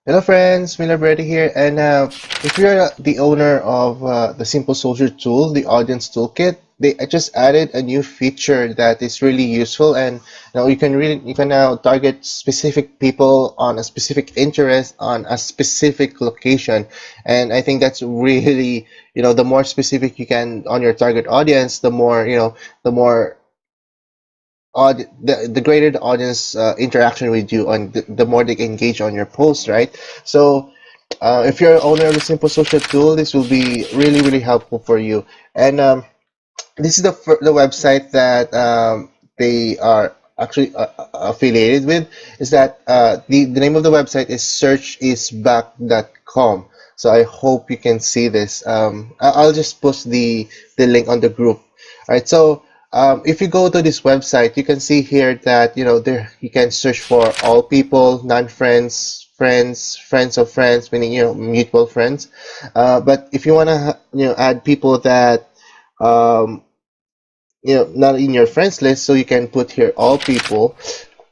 Hello friends, Miller Brady here, and if you're the owner of the Simple Soldier tool, the Audience Toolkit, they just added a new feature that is really useful, and now you can now target specific people on a specific interest on a specific location, and I think that's really the more specific you can on your target audience, the more the more the greater the audience interaction with you on the more they engage on your post, right? So if you're an owner of the Simple Social tool, this will be really helpful for you. And this is the website that they are actually affiliated with. Is that the name of the website is searchisback.com. So I hope you can see this. I'll just post the link on the group. All right. So if you go to this website, you can see here that there you can search for all people, non-friends, friends, friends of friends, meaning mutual friends. But if you want to add people that um, not in your friends list, so you can put here all people.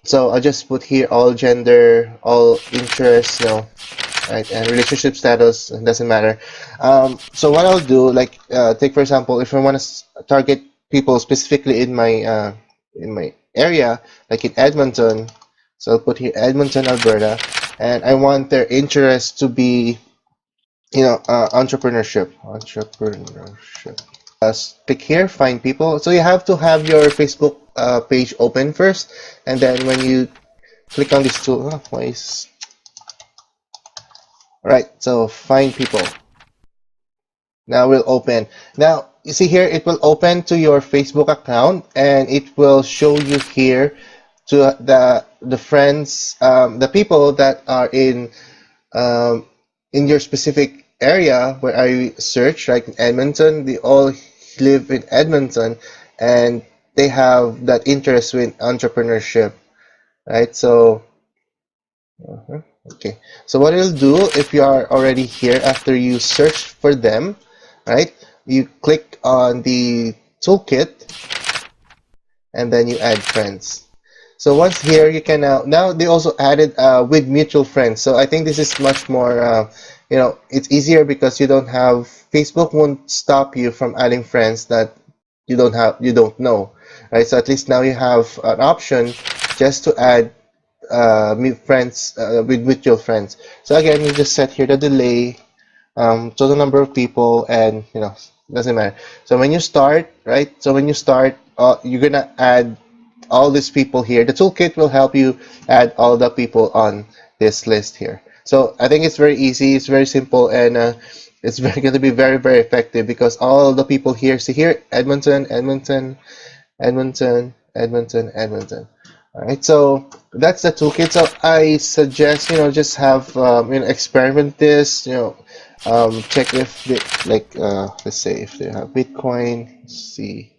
So I'll just put here all gender, all interests, right, and relationship status. It doesn't matter. So what I'll do, like, take for example, if I want to target people specifically in my area, like in Edmonton, so I'll put here Edmonton, Alberta, and I want their interest to be entrepreneurship. Click here, find people. So you have to have your Facebook page open first, and then when you click on this tool, right? So find people. Now will open. Now you see here, it will open to your Facebook account, and it will show you here to the friends, the people that are in your specific area where I search, like in Edmonton. They all live in Edmonton, and they have that interest in entrepreneurship, right? So, okay. So what you'll do if you are already here after you search for them, right? You click on the toolkit, and then you add friends. So once here, you can now they also added with mutual friends. So I think this is much more, it's easier because you don't have Facebook won't stop you from adding friends that you don't know, right? So at least now you have an option just to add friends with mutual friends. So again, you just set here the delay, total number of people, and doesn't matter. So when you start, right? So when you start, you're gonna add all these people here. The toolkit will help you add all the people on this list here. So I think it's very easy, it's very simple, and it's going to be very effective because all the people here, see here, Edmonton, Edmonton, Edmonton, Edmonton, Edmonton. All right, so that's the toolkit. So I suggest just have experiment this. Check if they like let's say if they have Bitcoin. Let's see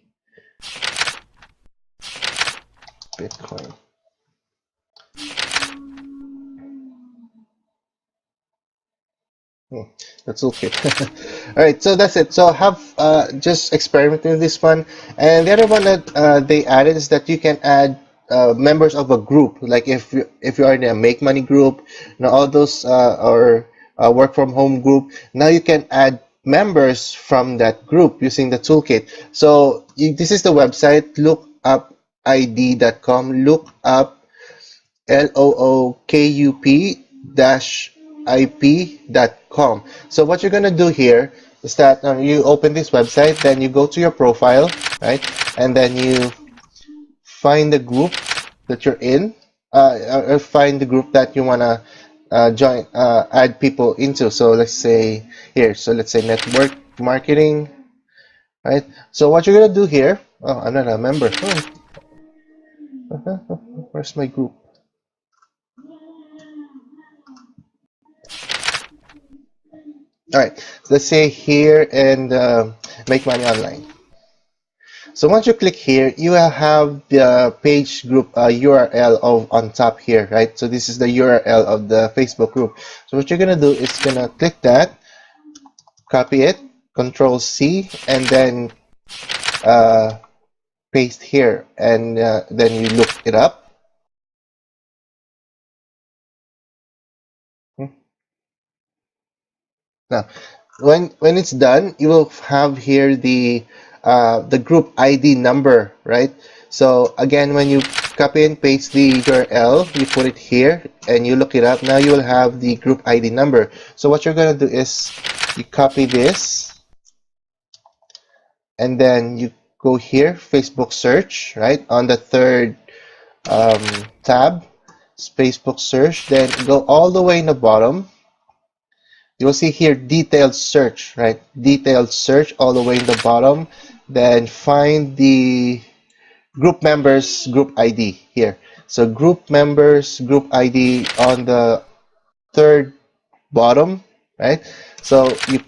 Bitcoin. That's okay. All right, so that's it. So have just experimenting with this one, and the other one that they added is that you can add members of a group. Like if you are in a make money group, all those or work from home group. Now you can add members from that group using the toolkit. So this is the website lookupid.com. Look up lookup-ip.com. So what you're gonna do here is that you open this website, then you go to your profile, right, and then you find the group that you're in, or find the group that you wanna join, add people into. So let's say here, so let's say network marketing, right? So what you're gonna do here, oh, I'm not a member. Where's my group? All right, so let's say here and make money online. So once you click here, you will have the page group URL of on top here, right? So this is the URL of the Facebook group. So what you're gonna do is gonna click that, copy it, Control C, and then uh, paste here, and then you look it up. Now, when it's done, you will have here the group ID number, right? So again, when you copy and paste the URL, you put it here and you look it up. Now you will have the group ID number. So what you're gonna do is you copy this and then you go here, Facebook search, right? On the third tab, Facebook search, then go all the way in the bottom. You will see here detailed search, right? Detailed search all the way in the bottom. Then find the group members group ID here. So group members group ID on the third bottom, right? So you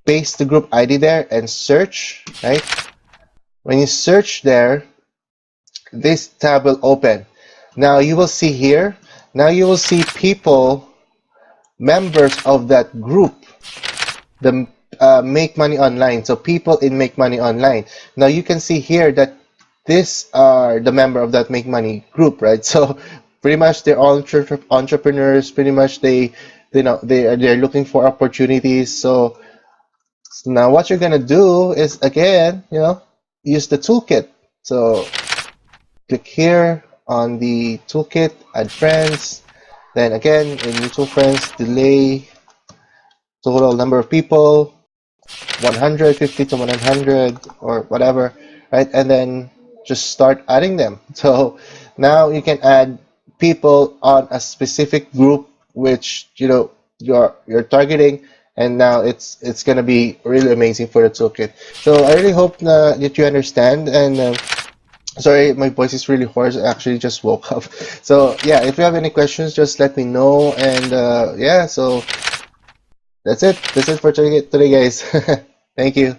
paste the group ID there and search, right? When you search there, this tab will open. Now you will see here, now you will see people, members of that group, the Make Money Online. So people in Make Money Online. Now you can see here that these are the member of that Make Money group, right? So pretty much they're all entrepreneurs. Pretty much they're looking for opportunities. So now what you're gonna do is again, use the toolkit. So click here on the toolkit, add friends. Then again, in mutual friends, delay total number of people, 150 to 100 or whatever, right? And then just start adding them. So now you can add people on a specific group which you're targeting, and now it's gonna be really amazing for the toolkit. So I really hope that you understand. And sorry, my voice is really hoarse. I actually just woke up. So yeah, if you have any questions, just let me know. And yeah, so that's it for today, guys. Thank you.